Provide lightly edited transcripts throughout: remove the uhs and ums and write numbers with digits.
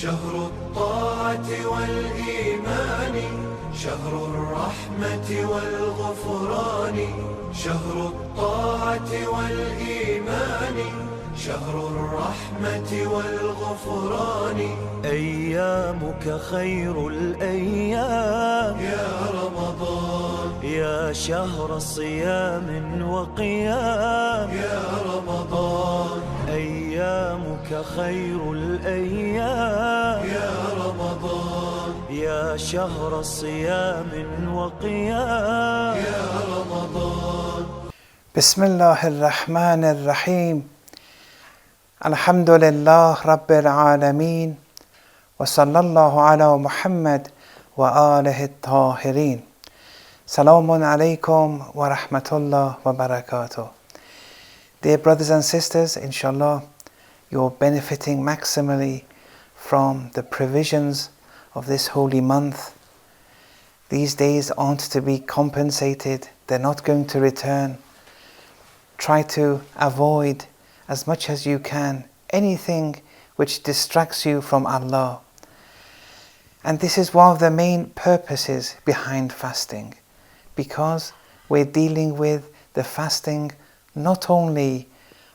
شهر الطاعة والإيمان شهر الرحمة والغفران شهر الطاعة والإيمان شهر الرحمة والغفران أيامك خير الأيام يا رمضان يا شهر صيام وقيام يا رمضان أيامك خير الأيام يا رمضان يا شهر صيام وقيام يا رمضان. بسم الله الرحمن الرحيم. الحمد لله رب العالمين وصلى الله على محمد وآله الطاهرين. Salamun alaykum wa rahmatullah wa barakatuh. Dear brothers and sisters, inshallah, you're benefiting maximally from the provisions of this holy month. These days aren't to be compensated, they're not going to return. Try to avoid as much as you can anything which distracts you from Allah. And this is one of the main purposes behind fasting, because we're dealing with the fasting not only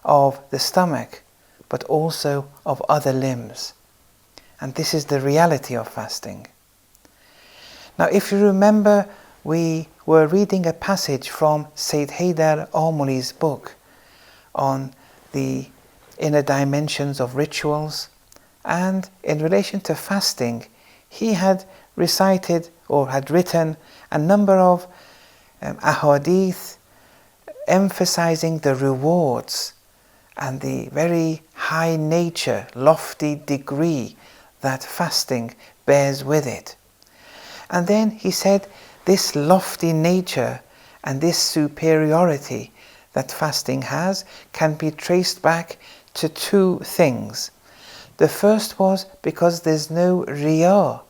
of the stomach but also of other limbs. And this is the reality of fasting. Now, if you remember, we were reading a passage from Sayyid Haydar Amuli's book on the inner dimensions of rituals, and in relation to fasting, he had recited or had written a number of ahadith emphasizing the rewards and the very high nature, lofty degree that fasting bears with it. And then he said this lofty nature and this superiority that fasting has can be traced back to two things. The first was because there's no riyah.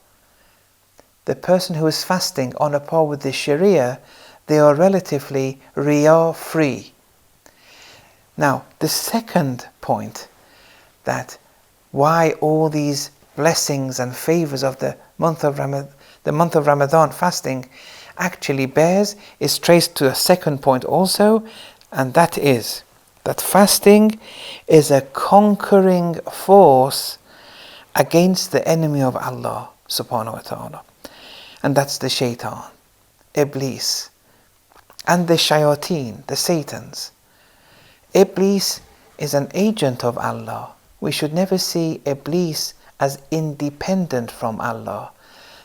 The person who is fasting on a par with the Sharia, they are relatively riyah free. Now, the second point, that why all these blessings and favors of the month of Ramadan fasting actually bears, is traced to a second point also, and that is that fasting is a conquering force against the enemy of Allah subhanahu wa ta'ala, and that's the shaitan, Iblis, and the shayateen, the satans. Iblis is an agent of Allah. We should never see Iblis as independent from Allah.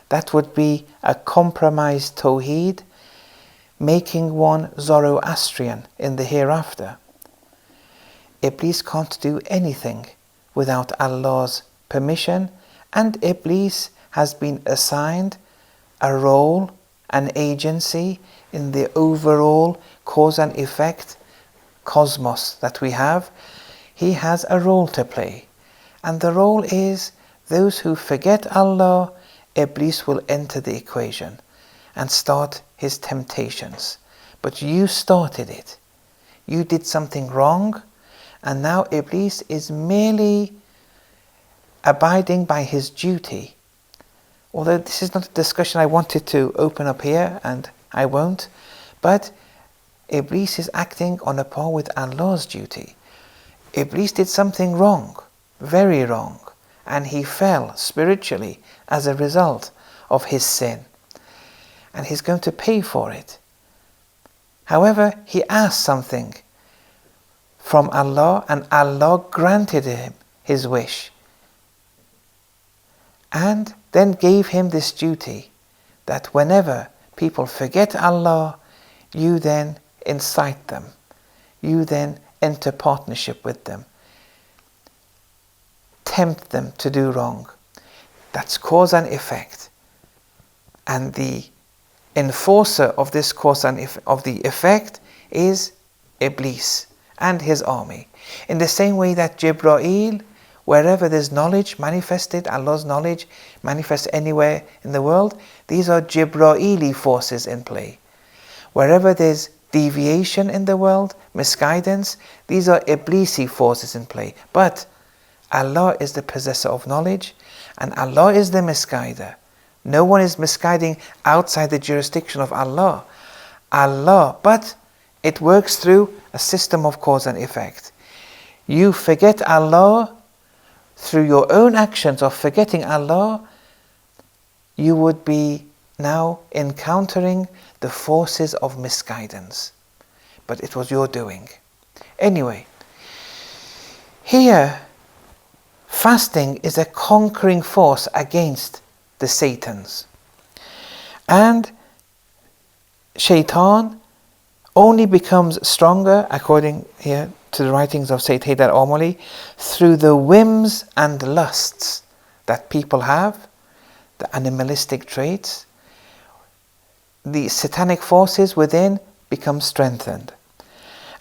That would be a compromised tawheed, making one Zoroastrian in the hereafter. Iblis can't do anything without Allah's permission, and Iblis has been assigned a role, an agency in the overall cause and effect cosmos that we have. He has a role to play, and the role is those who forget Allah, Iblis will enter the equation and start his temptations. But you started it. You did something wrong, and now Iblis is merely abiding by his duty. Although this is not a discussion I wanted to open up here, and I won't, but Iblis is acting on a par with Allah's duty. Iblis did something wrong, very wrong, and he fell spiritually as a result of his sin. And he's going to pay for it. However, he asked something from Allah, and Allah granted him his wish. And then gave him this duty, that whenever people forget Allah, you then incite them. You then enter partnership with them. Tempt them to do wrong. That's cause and effect. And the enforcer of this cause and of the effect is Iblis and his army. In the same way that Jibreel, wherever there's knowledge manifested, Allah's knowledge manifests anywhere in the world, these are Jibraeli forces in play. Wherever there's deviation in the world, misguidance, these are Iblisi forces in play. But Allah is the possessor of knowledge, And Allah is the misguider. No one is misguiding outside the jurisdiction of Allah. But it works through a system of cause and effect. You forget Allah through your own actions of forgetting Allah, you would be now encountering the forces of misguidance. But it was your doing. Anyway, here, fasting is a conquering force against the Satans. And Shaitan only becomes stronger, according here to the writings of Sayyid Haydar Omali, through the whims and lusts that people have, the animalistic traits. The satanic forces within become strengthened.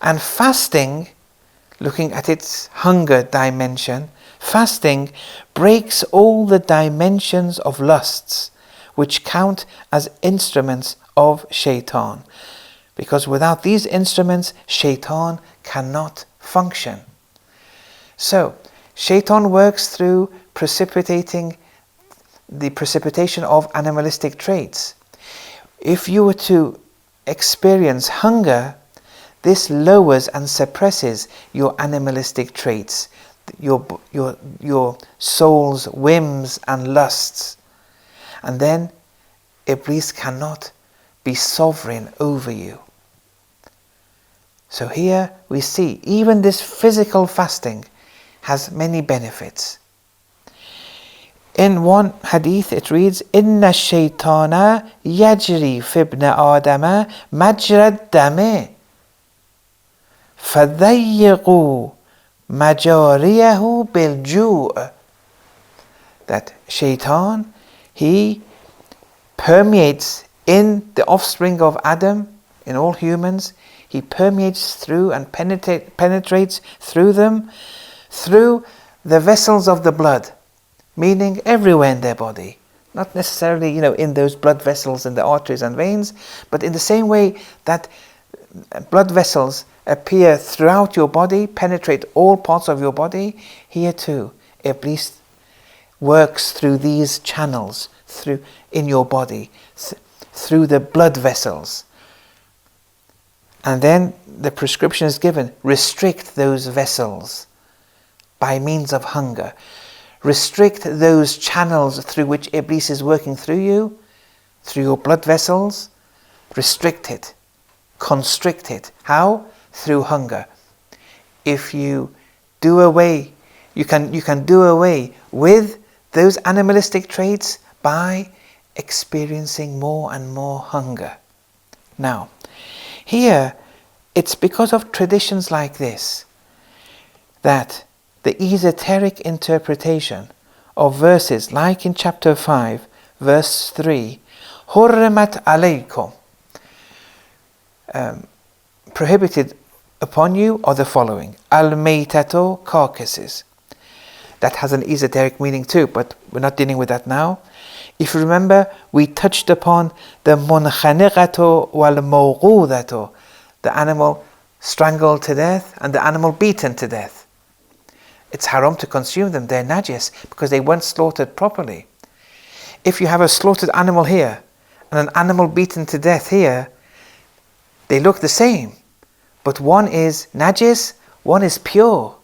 And fasting, looking at its hunger dimension, fasting breaks all the dimensions of lusts which count as instruments of Shaitan. Because without these instruments, Shaitan cannot function. So, Shaitan works through the precipitation of animalistic traits. If you were to experience hunger, this lowers and suppresses your animalistic traits, your soul's whims and lusts. And then Iblis cannot be sovereign over you. So here we see even this physical fasting has many benefits. In one hadith it reads, Inna shaytana yajri fibna adama majrad dame fadayyiqu majariyahu bil-ju'. That Shaitan, he permeates in the offspring of Adam, in all humans. He permeates through and penetrates through them, through the vessels of the blood, meaning everywhere in their body. Not necessarily, in those blood vessels in the arteries and veins, but in the same way that blood vessels appear throughout your body, penetrate all parts of your body, here too, Iblis works through these channels, in your body, through the blood vessels. And then the prescription is given, restrict those vessels by means of hunger. Restrict those channels through which Iblis is working through you, through your blood vessels. Restrict it. Constrict it. How? Through hunger. If you do away, you can do away with those animalistic traits by experiencing more and more hunger. Now, here, it's because of traditions like this that the esoteric interpretation of verses like in chapter 5, verse 3, Hurrimat alaykum, prohibited upon you are the following: al-maytato, carcasses. That has an esoteric meaning too, but we're not dealing with that now. If you remember, we touched upon the munkhaniqato wal-mawqudato, the animal strangled to death and the animal beaten to death. It's haram to consume them, they're najis, because they weren't slaughtered properly. If you have a slaughtered animal here and an animal beaten to death here, they look the same, but one is najis, one is pure.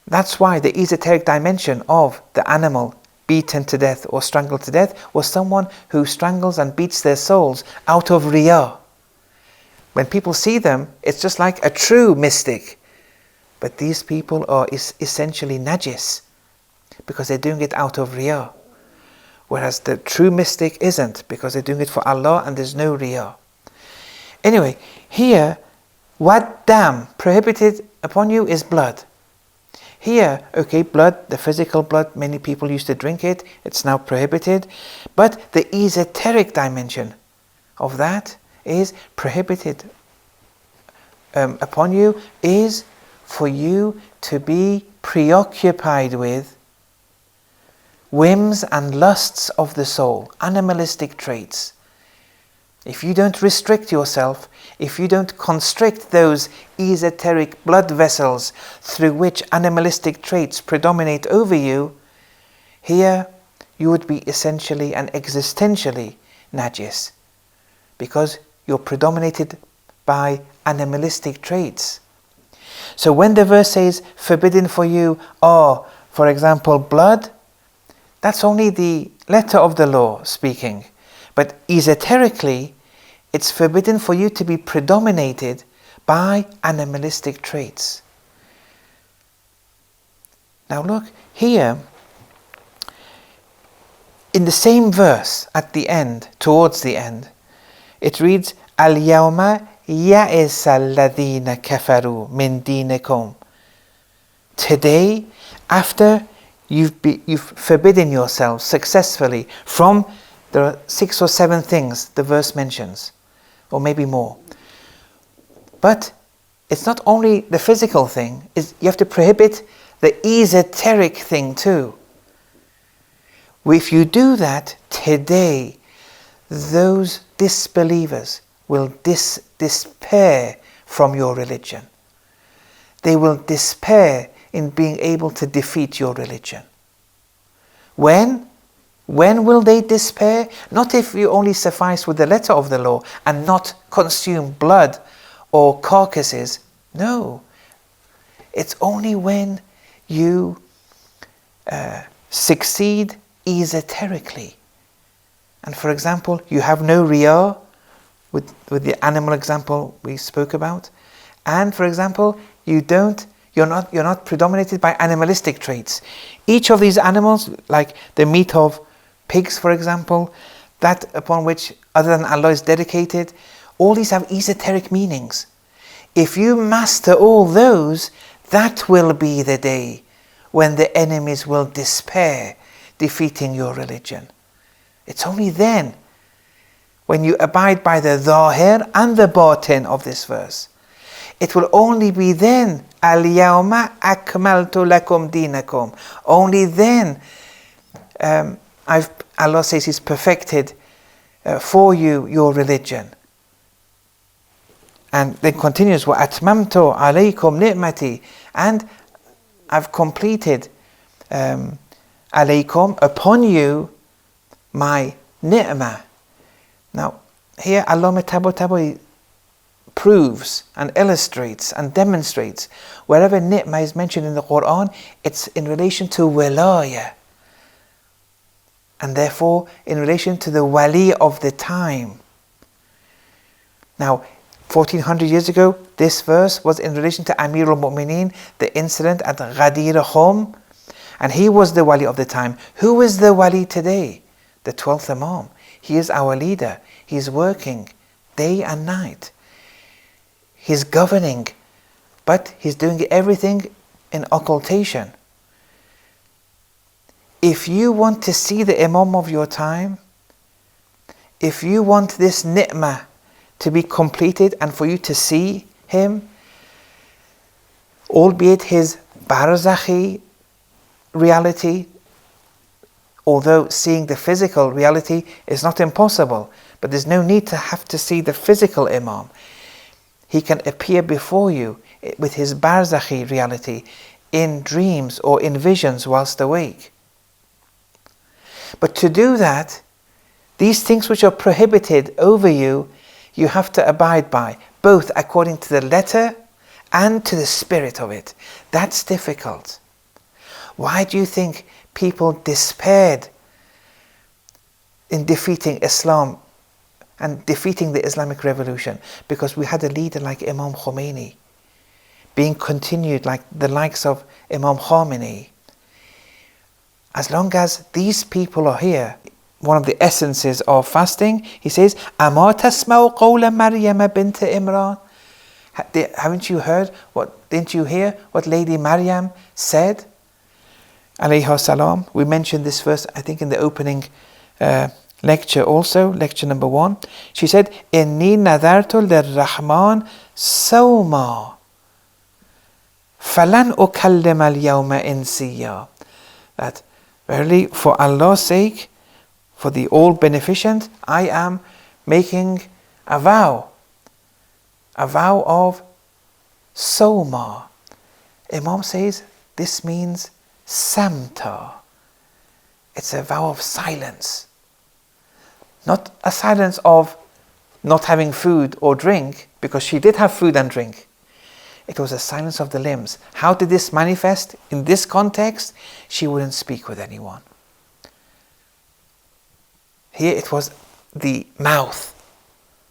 That's why the esoteric dimension of the animal beaten to death or strangled to death was someone who strangles and beats their souls out of riyah. When people see them, it's just like a true mystic. But these people are essentially najis because they're doing it out of riyah. Whereas the true mystic isn't, because they're doing it for Allah and there's no riyah. Anyway, here, what dam prohibited upon you is blood. Here, okay, blood, the physical blood, many people used to drink it, it's now prohibited. But the esoteric dimension of that is prohibited upon you, is for you to be preoccupied with whims and lusts of the soul, animalistic traits. if you don't restrict yourself, if you don't constrict those esoteric blood vessels through which animalistic traits predominate over you, here you would be essentially and existentially najis, because you're predominated by animalistic traits. So when the verse says forbidden for you are, for example, blood, that's only the letter of the law speaking. But esoterically, it's forbidden for you to be predominated by animalistic traits. Now look, here, in the same verse at the end, towards the end, it reads, Al-yawma ya'isa alladhina kafaru min dinikum. Today, after you've forbidden yourselves successfully from the 6 or 7 things the verse mentions, or maybe more. But it's not only the physical thing, you have to prohibit the esoteric thing too. If you do that today, those disbelievers will despair from your religion. They will despair in being able to defeat your religion. When will they despair? Not if you only suffice with the letter of the law and not consume blood or carcasses. No. It's only when you succeed esoterically. And for example, you have no riyah, with the animal example we spoke about. And for example, you're not predominated by animalistic traits. Each of these animals, like the meat of pigs, for example, that upon which other than Allah is dedicated, all these have esoteric meanings. If you master all those, that will be the day when the enemies will despair defeating your religion. It's only then, when you abide by the zahir and the batin of this verse. It will only be then, al-yawma akmaltu lakum dinakum. Only then, Allah says He's perfected for you your religion. And then continues, wa atmamtu alaykum ni'mati, and I've completed alaykum, upon you, my ni'mah. Now, here Allah Tabu proves and illustrates and demonstrates wherever ni'mah is mentioned in the Quran, it's in relation to wilaya, and therefore in relation to the wali of the time. Now, 1400 years ago, this verse was in relation to Amir al-Mu'mineen, the incident at Ghadir Khum, and he was the wali of the time. Who is the wali today? The 12th Imam. He is our leader. He's working day and night. He's governing, but he's doing everything in occultation. If you want to see the Imam of your time, if you want this ni'mah to be completed and for you to see him, albeit his barzakhi reality, although seeing the physical reality is not impossible, but there's no need to have to see the physical Imam. He can appear before you with his barzakhi reality in dreams or in visions whilst awake. But to do that, these things which are prohibited over you, you have to abide by, both according to the letter and to the spirit of it. That's difficult. Why do you think people despaired in defeating Islam and defeating the Islamic Revolution? Because we had a leader like Imam Khomeini, being continued like the likes of Imam Khamenei. As long as these people are here, one of the essences of fasting, he says, أَمَا تَسْمَعُ قَوْلَ مَرْيَمَ بِنْتِ إِمْرَانَ. Didn't you hear what Lady Maryam said? Alayha salam. We mentioned this verse, I think, in the opening lecture also, lecture number 1. She said, إِنِّي نَذَرْتُ لِلرَّحْمَنِ سَوْمًا فَلَنْ أُكَلِّمَ الْيَوْمَ إِنْسِيًّا. That verily, for Allah's sake, for the all-beneficent, I am making a vow of soma. Imam says this means samta. It's a vow of silence. Not a silence of not having food or drink, because she did have food and drink. It was a silence of the limbs. How did this manifest? In this context, she wouldn't speak with anyone. Here it was the mouth,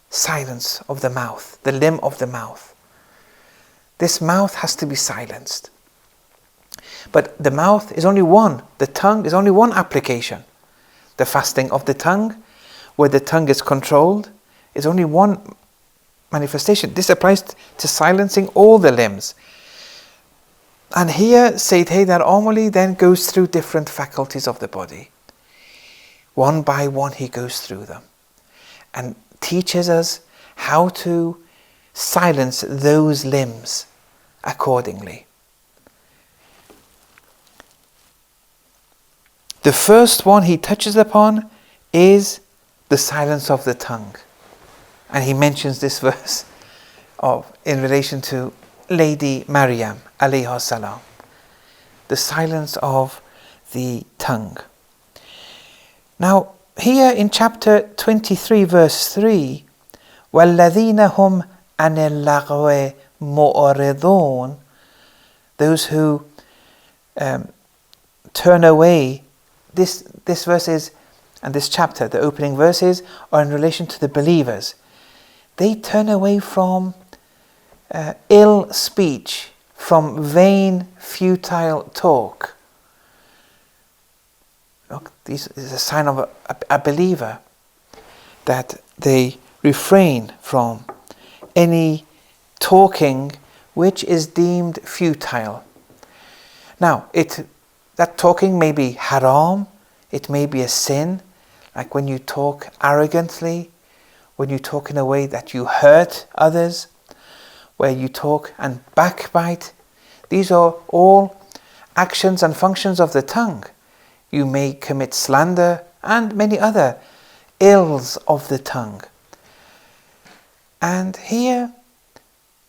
silence of the mouth, the limb of the mouth. This mouth has to be silenced. But the mouth is only one, the tongue is only one application. The fasting of the tongue, where the tongue is controlled, is only one manifestation. This applies to silencing all the limbs. And here Sayyid Haydar Amali then goes through different faculties of the body. One by one he goes through them and teaches us how to silence those limbs accordingly. The first one he touches upon is the silence of the tongue. And he mentions this verse in relation to Lady Maryam alayha salam. The silence of the tongue. Now, here in chapter 23, verse 3, وَالَّذِينَ هُمْ عَنِ اللَّغْوِ مُعْرِضُونَ, those who turn away. This verse is, and this chapter, the opening verses, are in relation to the believers. They turn away from ill speech, from vain, futile talk. Look, this is a sign of a believer, that they refrain from any talking which is deemed futile. Now, that talking may be haram, it may be a sin, like when you talk arrogantly, when you talk in a way that you hurt others, where you talk and backbite. These are all actions and functions of the tongue. You may commit slander and many other ills of the tongue. And here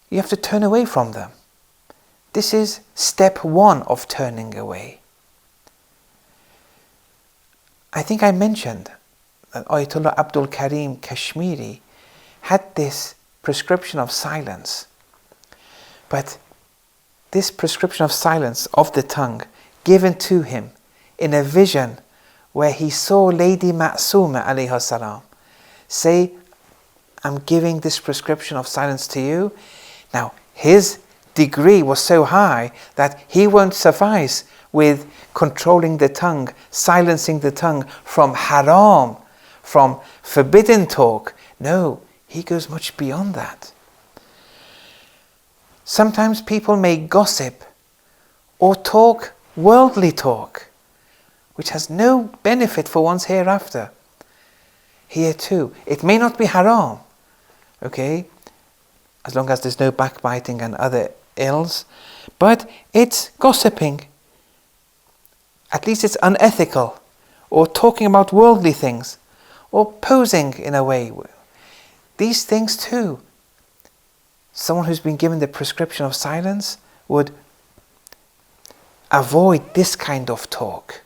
you have to turn away from them. This is step one of turning away. I think I mentioned that Ayatollah Abdul Karim Kashmiri had this prescription of silence. But this prescription of silence of the tongue given to him in a vision where he saw Lady Ma'sooma alayha salam say, I'm giving this prescription of silence to you. Now, his degree was so high that he won't suffice with controlling the tongue, silencing the tongue from haram, from forbidden talk. No, he goes much beyond that. Sometimes people may gossip or talk worldly talk, which has no benefit for one's hereafter. Here too, it may not be haram, okay, as long as there's no backbiting and other ills, but it's gossiping. At least it's unethical, or talking about worldly things, or posing in a way. These things too, someone who's been given the prescription of silence would avoid this kind of talk.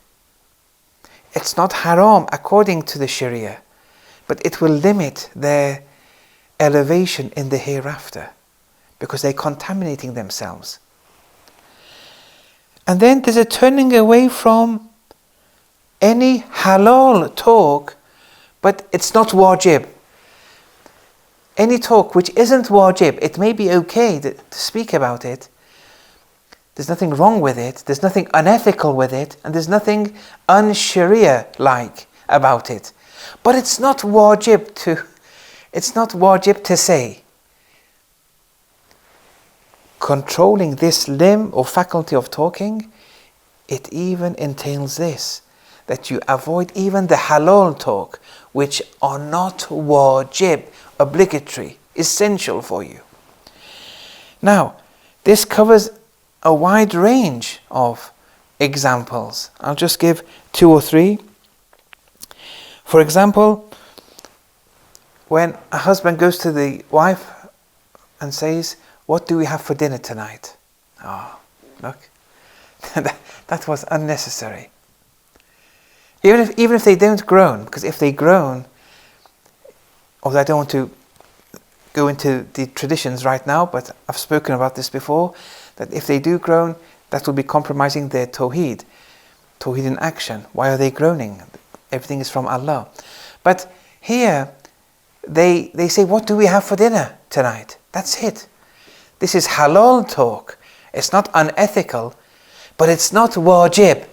It's not haram according to the Sharia, but it will limit their elevation in the hereafter, because they're contaminating themselves. And then there's a turning away from any halal talk, but it's not wajib. Any talk which isn't wajib, it may be okay to speak about it. There's nothing wrong with it, there's nothing unethical with it, and there's nothing un-Sharia-like about it. But it's not wajib to say. Controlling this limb or faculty of talking, it even entails this, that you avoid even the halal talk, which are not wajib, obligatory, essential for you. Now, this covers a wide range of examples. I'll just give 2 or 3. For example, when a husband goes to the wife and says, "What do we have for dinner tonight?" Oh, look, that was unnecessary. Even if they don't groan, because if they groan, although I don't want to go into the traditions right now, but I've spoken about this before, that if they do groan, that will be compromising their tawheed in action. Why are they groaning? Everything is from Allah. But here, they say, "What do we have for dinner tonight?" That's it. This is halal talk. It's not unethical, but it's not wajib.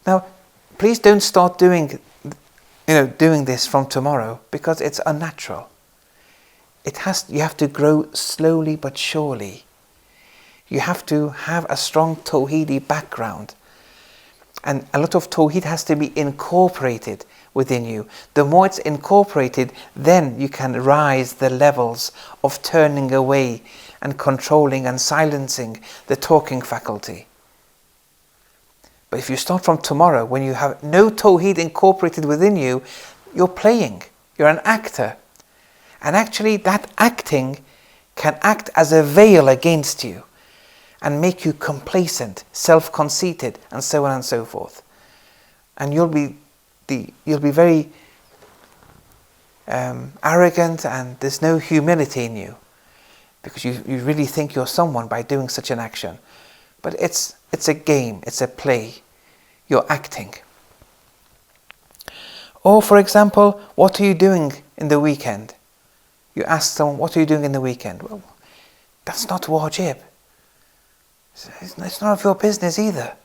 Now, please don't start doing this from tomorrow, because it's unnatural. You have to grow slowly but surely. You have to have a strong tawheedi background. And a lot of tawheed has to be incorporated within you. The more it's incorporated, then you can rise the levels of turning away and controlling and silencing the talking faculty. But if you start from tomorrow, when you have no tawheed incorporated within you, you're playing. You're an actor. And actually that acting can act as a veil against you and make you complacent, self-conceited, and so on and so forth. And you'll be very arrogant, and there's no humility in you, because you really think you're someone by doing such an action. But it's a game, it's a play. You're acting. Or, for example, what are you doing in the weekend? You ask someone, "What are you doing in the weekend?" Well, that's not wajib. It's none of your business either.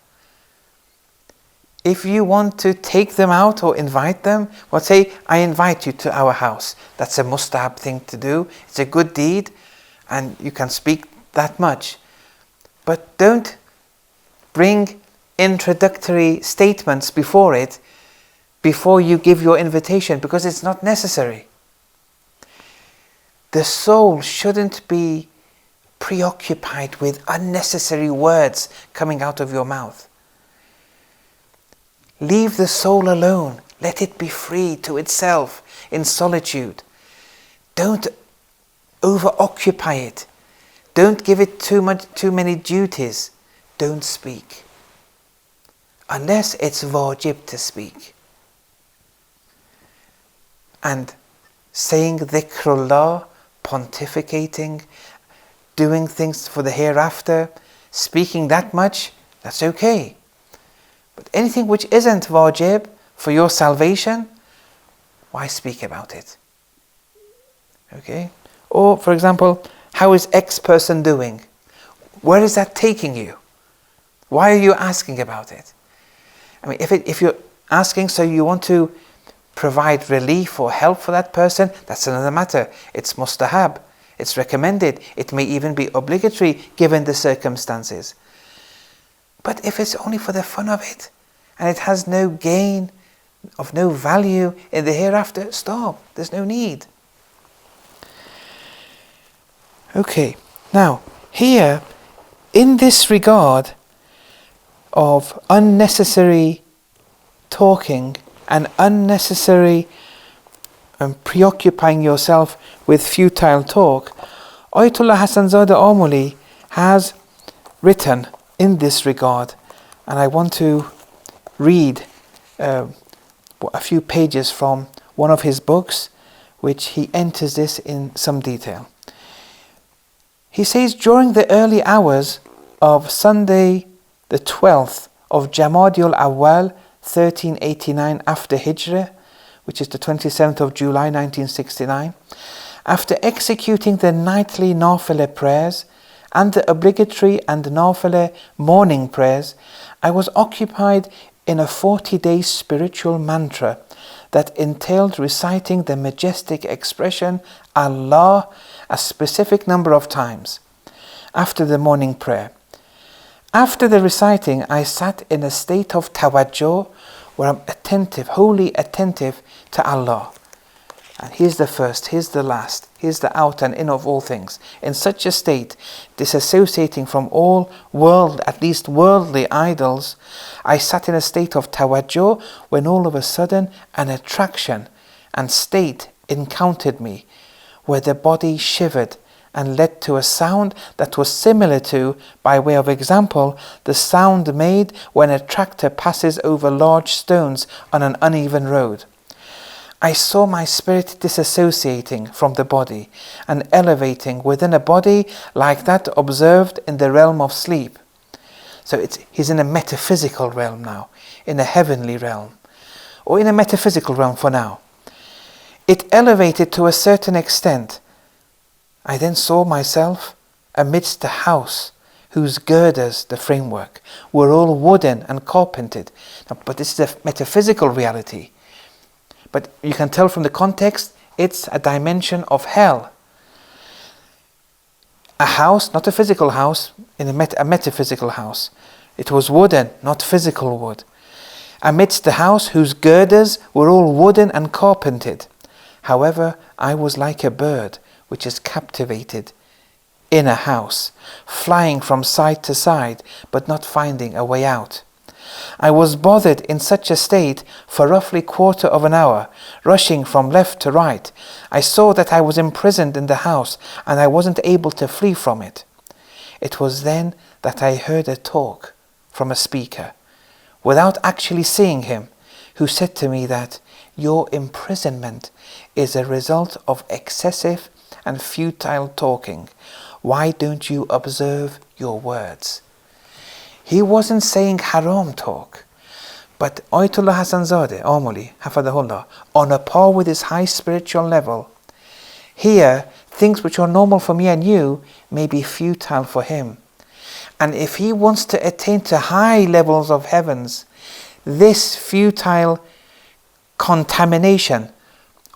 If you want to take them out or invite them, well, say, "I invite you to our house." That's a mustahab thing to do. It's a good deed, and you can speak that much. But don't bring introductory statements before you give your invitation, because it's not necessary. The soul shouldn't be preoccupied with unnecessary words coming out of your mouth. Leave the soul alone. Let it be free to itself in solitude. Don't over-occupy it. Don't give it too many duties. Don't speak. Unless it's wajib to speak. And saying dhikrullah, pontificating, doing things for the hereafter, speaking that much, that's okay. But anything which isn't wajib for your salvation, why speak about it? Okay? Or, for example, how is X person doing? Where is that taking you? Why are you asking about it? I mean, if you're asking so you want to provide relief or help for that person, that's another matter. It's mustahab. It's recommended. It may even be obligatory given the circumstances. But if it's only for the fun of it, and it has no gain, of no value in the hereafter, stop. There's no need. Okay, now here, in this regard of unnecessary talking and unnecessary preoccupying yourself with futile talk, Ayatollah Hasanzadeh Amuli has written in this regard, and I want to read a few pages from one of his books, which he enters this in some detail. He says, during the early hours of Sunday the 12th of Jamadil Awwal 1389 after Hijrah, which is the 27th of July 1969, after executing the nightly Nafila prayers and the obligatory and Nafila morning prayers, I was occupied in a 40-day spiritual mantra that entailed reciting the majestic expression Allah a specific number of times after the morning prayer. After the reciting, I sat in a state of tawajjuh, where I'm attentive, wholly attentive to Allah. And here's the first, here's the last, here's the out and in of all things. In such a state, disassociating from all at least worldly idols, I sat in a state of tawajjuh when all of a sudden an attraction and state encountered me, where the body shivered and led to a sound that was similar to, by way of example, the sound made when a tractor passes over large stones on an uneven road. I saw my spirit disassociating from the body and elevating within a body like that observed in the realm of sleep. So he's in a metaphysical realm now, in a heavenly realm, or in a metaphysical realm for now. It elevated to a certain extent. I then saw myself amidst a house whose girders, the framework, were all wooden and carpentered. Now, but this is a metaphysical reality. But you can tell from the context, it's a dimension of hell. A house, not a physical house, in a metaphysical house. It was wooden, not physical wood. Amidst the house whose girders were all wooden and carpentered. However, I was like a bird which is captivated in a house, flying from side to side, but not finding a way out. I was bothered in such a state for roughly quarter of an hour, rushing from left to right. I saw that I was imprisoned in the house and I wasn't able to flee from it. It was then that I heard a talk from a speaker, without actually seeing him, who said to me that your imprisonment is a result of excessive and futile talking. Why don't you observe your words? He wasn't saying haram talk, but Ayatollah Hasanzadeh, Amuli, Hafadahullah, on a par with his high spiritual level. Here, things which are normal for me and you may be futile for him. And if he wants to attain to high levels of heavens, this futile contamination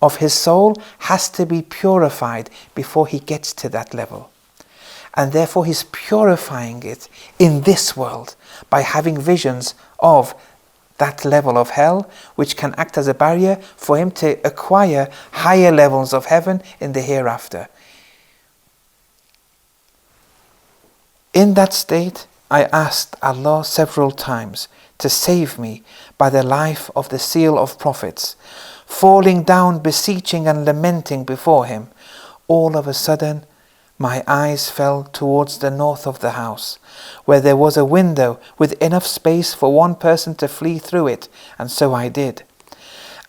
of his soul has to be purified before he gets to that level. And therefore he's purifying it in this world by having visions of that level of hell, which can act as a barrier for him to acquire higher levels of heaven in the hereafter. In that state, I asked Allah several times to save me by the life of the seal of prophets, falling down, beseeching and lamenting before him. All of a sudden, my eyes fell towards the north of the house, where there was a window with enough space for one person to flee through it, and so I did.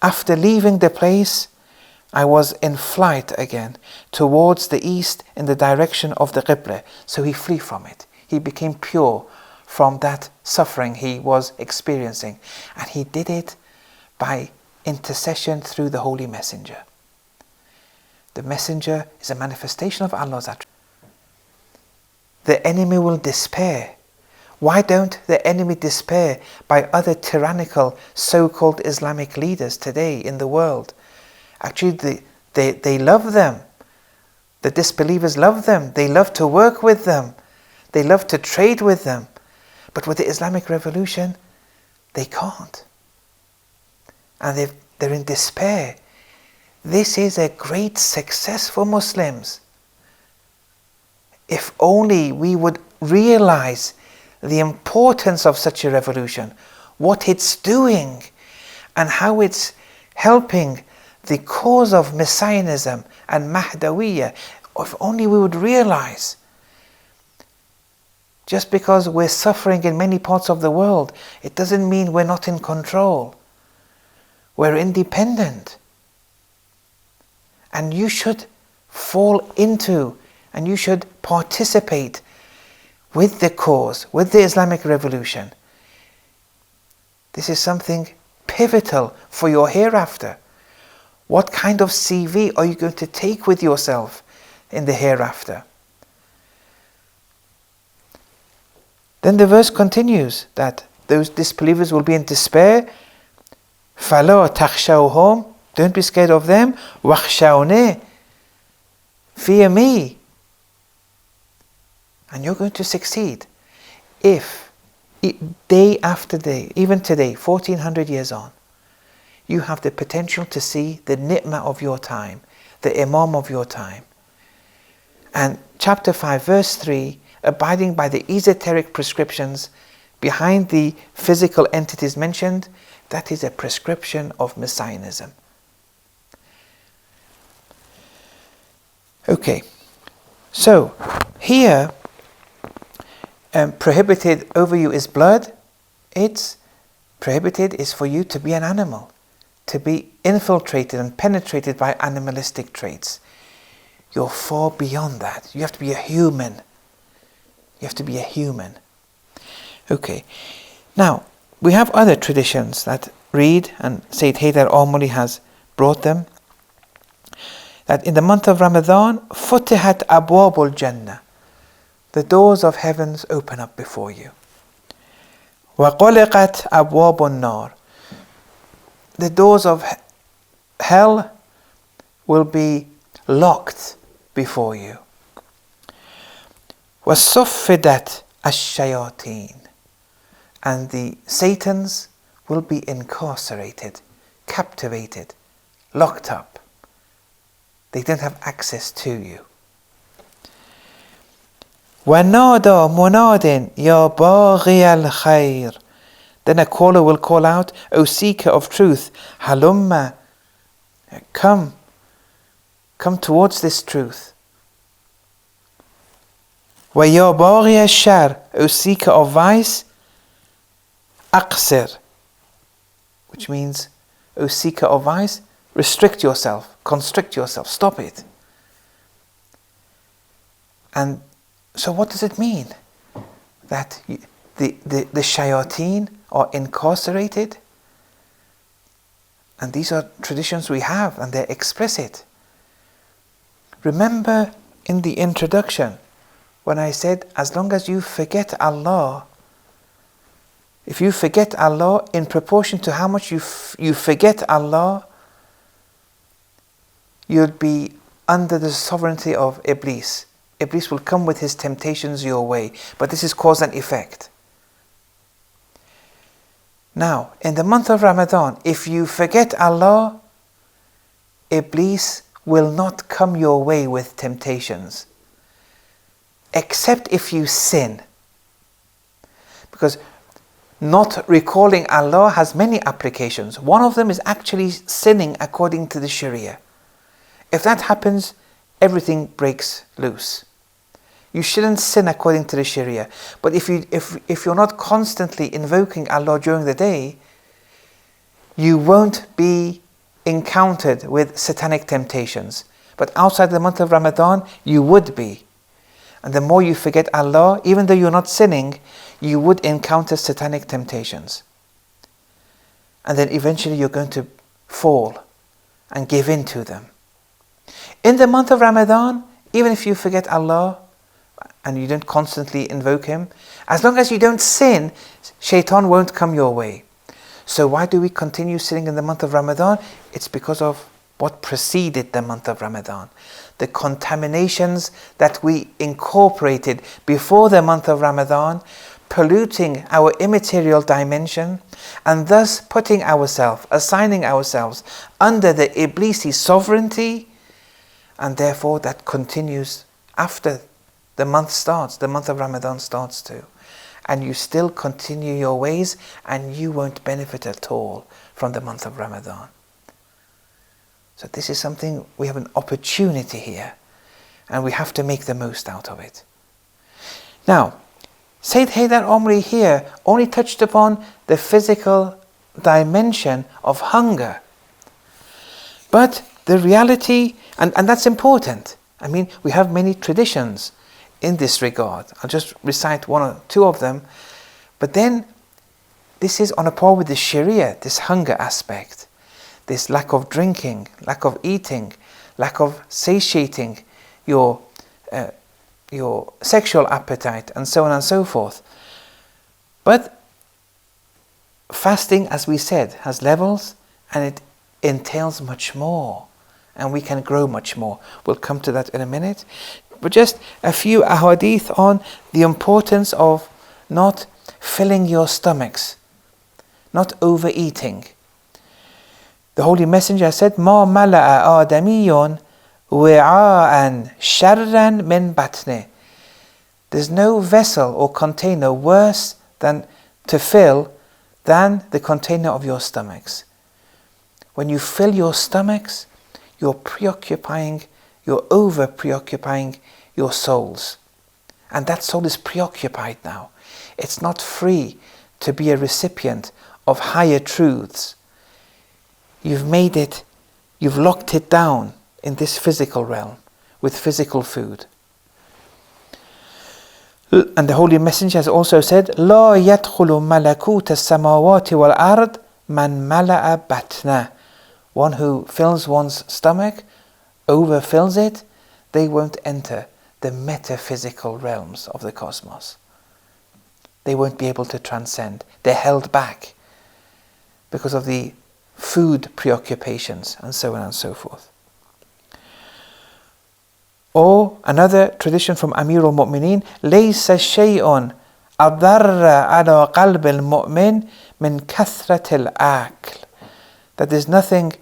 After leaving the place, I was in flight again towards the east in the direction of the Qibla, so he flee from it. He became pure from that suffering he was experiencing, and he did it by intercession through the Holy Messenger. The Messenger is a manifestation of Allah's attribute. The enemy will despair. Why don't the enemy despair by other tyrannical so-called Islamic leaders today in the world? Actually, they love them. The disbelievers love them. They love to work with them. They love to trade with them. But with the Islamic revolution, they can't. And they're in despair. This is a great success for Muslims. If only we would realize the importance of such a revolution, what it's doing, and how it's helping the cause of Messianism and Mahdawiyyah. If only we would realize. Just because we're suffering in many parts of the world, it doesn't mean we're not in control. We're independent. And you should fall into and you should participate with the cause, with the Islamic revolution. This is something pivotal for your hereafter. What kind of CV are you going to take with yourself in the hereafter? Then the verse continues that those disbelievers will be in despair. فَلَا تَخْشَوْهُمْ, don't be scared of them. وَخْشَوْنِي, fear me. And you're going to succeed if day after day, even today, 1400 years on, you have the potential to see the ni'mah of your time, the imam of your time. And chapter 5 verse 3, abiding by the esoteric prescriptions behind the physical entities mentioned, that is a prescription of Messianism. Okay, so here, prohibited over you is blood. It's prohibited is for you to be an animal, to be infiltrated and penetrated by animalistic traits. You're far beyond that. You have to be a human. You have to be a human. Okay, now we have other traditions that read, and Sayyid Haydar Amuli has brought them, that in the month of Ramadan, futihat abwabul Jannah, the doors of heavens open up before you. Wa quliqat abwabun nar, the doors of hell will be locked before you. Wa suffidat ash-shayateen, and the Satans will be incarcerated, captivated, locked up. They don't have access to you. وَنَادَى مُنَادٍ يَا بَاغِيَ الْخَيْرِ, then a caller will call out, O seeker of truth, halumma, come towards this truth. وَيَا بَاغِيَ الشَّرِ, O seeker of vice, أَقْصِرْ, which means, O seeker of vice, restrict yourself, constrict yourself, stop it. And so what does it mean? That the shayateen are incarcerated? And these are traditions we have, and they're explicit. Remember in the introduction when I said, as long as you forget Allah, if you forget Allah in proportion to how much you forget Allah, you'll be under the sovereignty of Iblis. Iblis will come with his temptations your way. But this is cause and effect. Now, in the month of Ramadan, if you forget Allah, Iblis will not come your way with temptations. Except if you sin. Because not recalling Allah has many applications. One of them is actually sinning according to the Sharia. If that happens, everything breaks loose. You shouldn't sin according to the Sharia. But if you're not constantly invoking Allah during the day, you won't be encountered with satanic temptations. But outside the month of Ramadan, you would be. And the more you forget Allah, even though you're not sinning, you would encounter satanic temptations. And then eventually you're going to fall and give in to them. In the month of Ramadan, even if you forget Allah and you don't constantly invoke Him, as long as you don't sin, shaitan won't come your way. So why do we continue sinning in the month of Ramadan? It's because of what preceded the month of Ramadan. The contaminations that we incorporated before the month of Ramadan, polluting our immaterial dimension, and thus assigning ourselves under the Iblisi sovereignty, and therefore that continues after the month starts, the month of Ramadan starts too. And you still continue your ways, and you won't benefit at all from the month of Ramadan. So this is something, we have an opportunity here, and we have to make the most out of it. Now, Sayyid Haydar Amuli here only touched upon the physical dimension of hunger. But the reality, and that's important. I mean, we have many traditions in this regard. I'll just recite one or two of them. But then, this is on a par with the Sharia, this hunger aspect. This lack of drinking, lack of eating, lack of satiating your sexual appetite, and so on and so forth. But fasting, as we said, has levels, and it entails much more, and we can grow much more. We'll come to that in a minute. But just a few ahadith on the importance of not filling your stomachs, not overeating. The Holy Messenger said, مَا مَلَأَ آدَمِيٌّ وِعَاءً شَرًّا مِنْ بَطْنِهِ. There's no vessel or container worse than to fill than the container of your stomachs. When you fill your stomachs, you're preoccupying You're over preoccupying your souls. And that soul is preoccupied now. It's not free to be a recipient of higher truths. You've locked it down in this physical realm with physical food. And the Holy Messenger has also said, لا يدخل ملكوت السماوات والأرض من ملأ بطنه. One who fills one's stomach, overfills it, they won't enter the metaphysical realms of the cosmos. They won't be able to transcend. They're held back because of the food preoccupations and so on and so forth. Or another tradition from Amir al-Mu'mineen, ليس شيء أضر على قلب المؤمن من كثرة الأكل. That there's nothing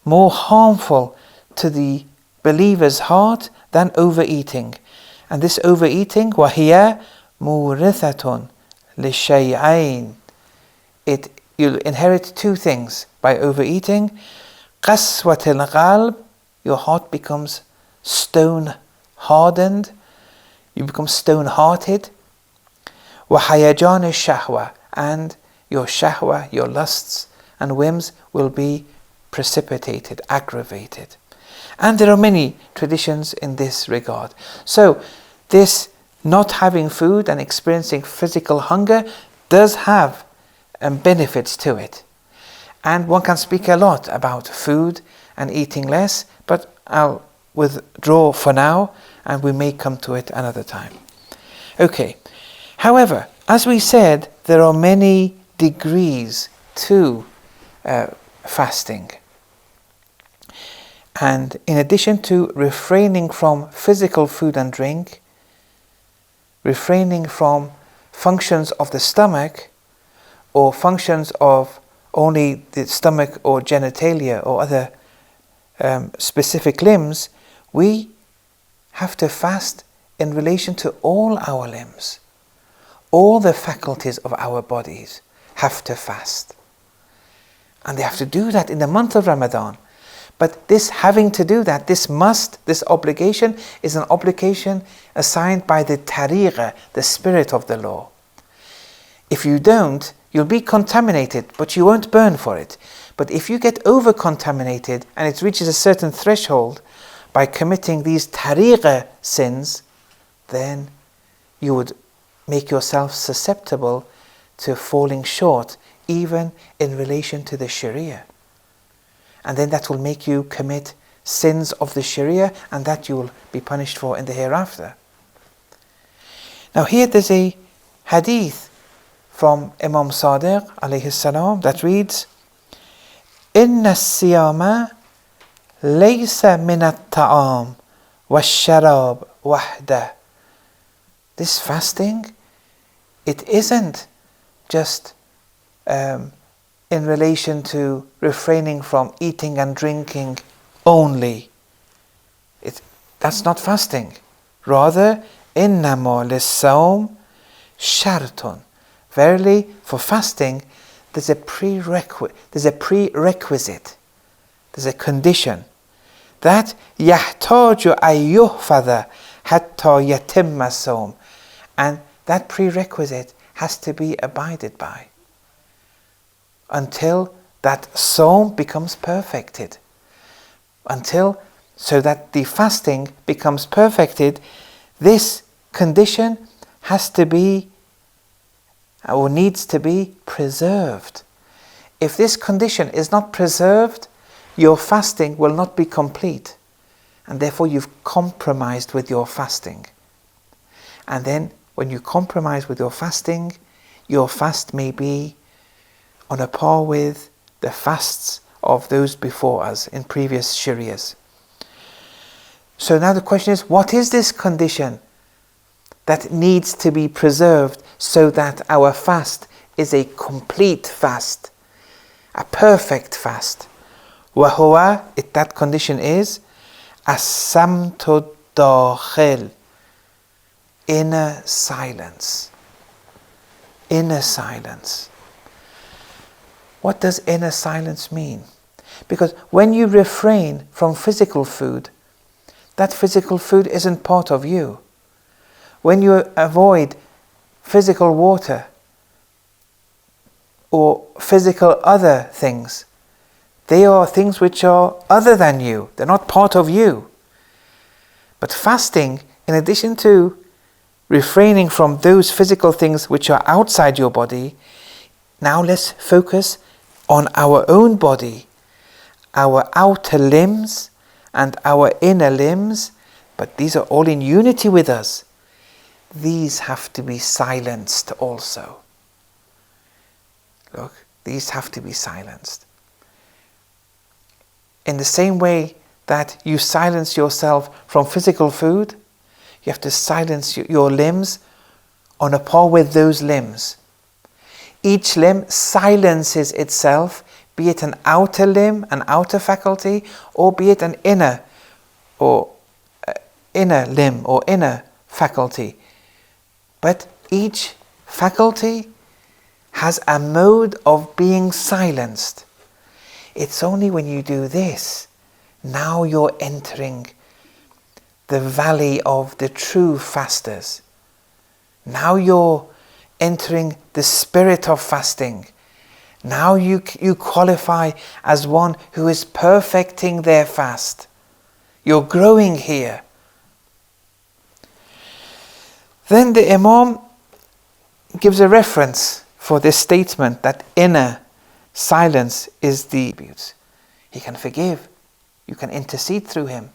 more harmful to the believer's heart than overeating. And this overeating, وهي مورثة للشيئين. You'll inherit two things by overeating. قسوة القلب, your heart becomes stone hardened, you become stone hearted. وهيجان الشهوة, and your shahwa, your lusts and whims will be precipitated, aggravated. And there are many traditions in this regard. So this not having food and experiencing physical hunger does have benefits to it. And one can speak a lot about food and eating less, but I'll withdraw for now and we may come to it another time. Okay. However, as we said, there are many degrees to fasting. And in addition to refraining from physical food and drink, refraining from functions of the stomach or functions of only the stomach or genitalia or other specific limbs, we have to fast in relation to all our limbs. All the faculties of our bodies have to fast. And they have to do that in the month of Ramadan. But this having to do that, this obligation is an obligation assigned by the tariqah, the spirit of the law. If you don't, you'll be contaminated, but you won't burn for it. But if you get over-contaminated and it reaches a certain threshold by committing these tariqah sins, then you would make yourself susceptible to falling short, even in relation to the Sharia. And then that will make you commit sins of the Sharia, and that you will be punished for in the hereafter. Now here there's a hadith from Imam Sadiq alayhi salam that reads, إن الصيام ليس من الطعام والشراب وحده. This fasting, it isn't just in relation to refraining from eating and drinking only. That's not fasting. Rather, إنما للصوم شرط. Verily, for fasting, there's a prerequisite, there's a condition that يحتاج أن يحفظ حتى يتم الصوم, and that prerequisite has to be abided by until that Sawm becomes perfected. So that the fasting becomes perfected, this condition has to be or needs to be preserved. If this condition is not preserved, your fasting will not be complete, and therefore you've compromised with your fasting. And then when you compromise with your fasting, your fast may be on a par with the fasts of those before us in previous sharias. So now the question is, what is this condition that needs to be preserved so that our fast is a complete fast, a perfect fast? وَهُوَ, that condition is الصَّمْتُ الدَّاخِلِ, inner silence. Inner silence. What does inner silence mean? Because when you refrain from physical food, that physical food isn't part of you. When you avoid physical water or physical other things, they are things which are other than you. They're not part of you. But fasting, in addition to refraining from those physical things which are outside your body, now let's focus on our own body, our outer limbs and our inner limbs, but these are all in unity with us. These have to be silenced also. Look, these have to be silenced. In the same way that you silence yourself from physical food, you have to silence your limbs on a par with those limbs. Each limb silences itself, be it an outer limb, an outer faculty, or be it an inner limb or inner faculty. But each faculty has a mode of being silenced. It's only when you do this, now you're entering the valley of the true fasters. Now you're entering the spirit of fasting. Now you qualify as one who is perfecting their fast. You're growing here. Then the Imam gives a reference for this statement that inner silence is the attributes. He can forgive. You can intercede through him.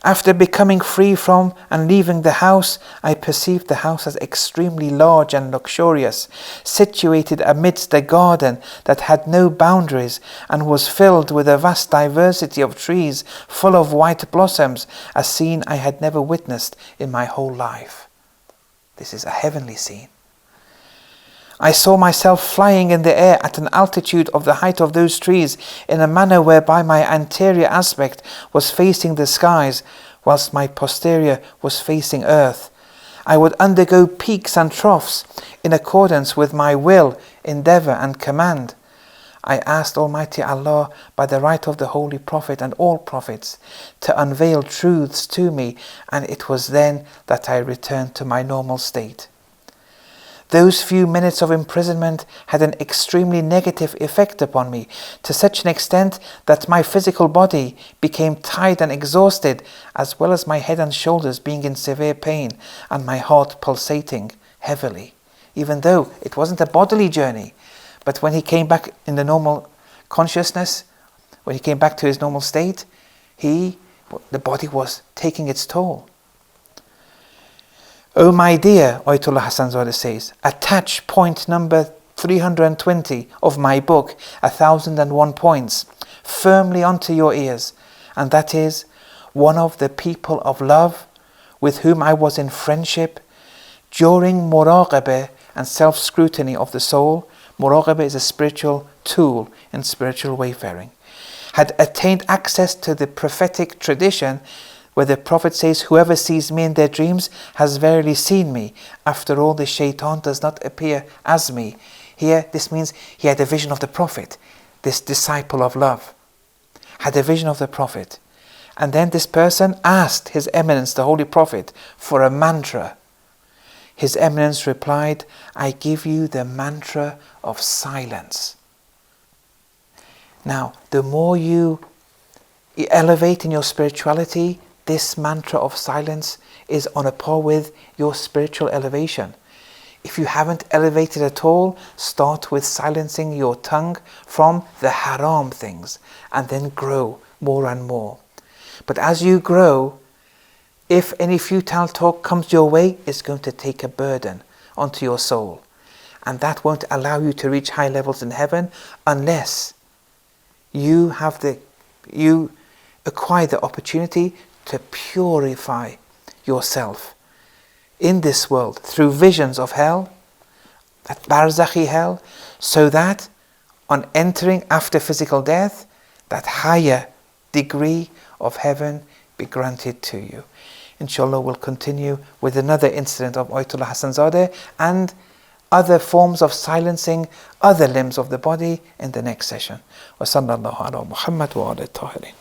After becoming free from and leaving the house, I perceived the house as extremely large and luxurious, situated amidst a garden that had no boundaries and was filled with a vast diversity of trees full of white blossoms, a scene I had never witnessed in my whole life. This is a heavenly scene. I saw myself flying in the air at an altitude of the height of those trees in a manner whereby my anterior aspect was facing the skies, whilst my posterior was facing earth. I would undergo peaks and troughs in accordance with my will, endeavour and command. I asked Almighty Allah by the right of the Holy Prophet and all prophets to unveil truths to me, and it was then that I returned to my normal state. Those few minutes of imprisonment had an extremely negative effect upon me, to such an extent that my physical body became tired and exhausted, as well as my head and shoulders being in severe pain and my heart pulsating heavily. Even though it wasn't a bodily journey, but when he came back in the normal consciousness, when he came back to his normal state, the body was taking its toll. Oh my dear, Ayatollah Hassanzadeh says, attach point number 320 of my book, 1001 Points, firmly onto your ears, and that is, one of the people of love with whom I was in friendship during muraqabah and self-scrutiny of the soul. Muraqabah is a spiritual tool in spiritual wayfaring. Had attained access to the prophetic tradition where the Prophet says, whoever sees me in their dreams has verily seen me. After all, the shaitan does not appear as me. Here, this means he had a vision of the Prophet. This disciple of love had a vision of the Prophet. And then this person asked His Eminence, the Holy Prophet, for a mantra. His Eminence replied, I give you the mantra of silence. Now, the more you elevate in your spirituality, this mantra of silence is on a par with your spiritual elevation. If you haven't elevated at all, start with silencing your tongue from the haram things and then grow more and more. But as you grow, if any futile talk comes your way, it's going to take a burden onto your soul. And that won't allow you to reach high levels in heaven unless you acquire the opportunity to purify yourself in this world through visions of hell, that barzakhi hell, so that on entering after physical death, that higher degree of heaven be granted to you. Inshallah, we'll continue with another incident of Ayatollah Hassanzadeh and other forms of silencing other limbs of the body in the next session. Wa sallallahu ala Muhammad wa ala tahirin.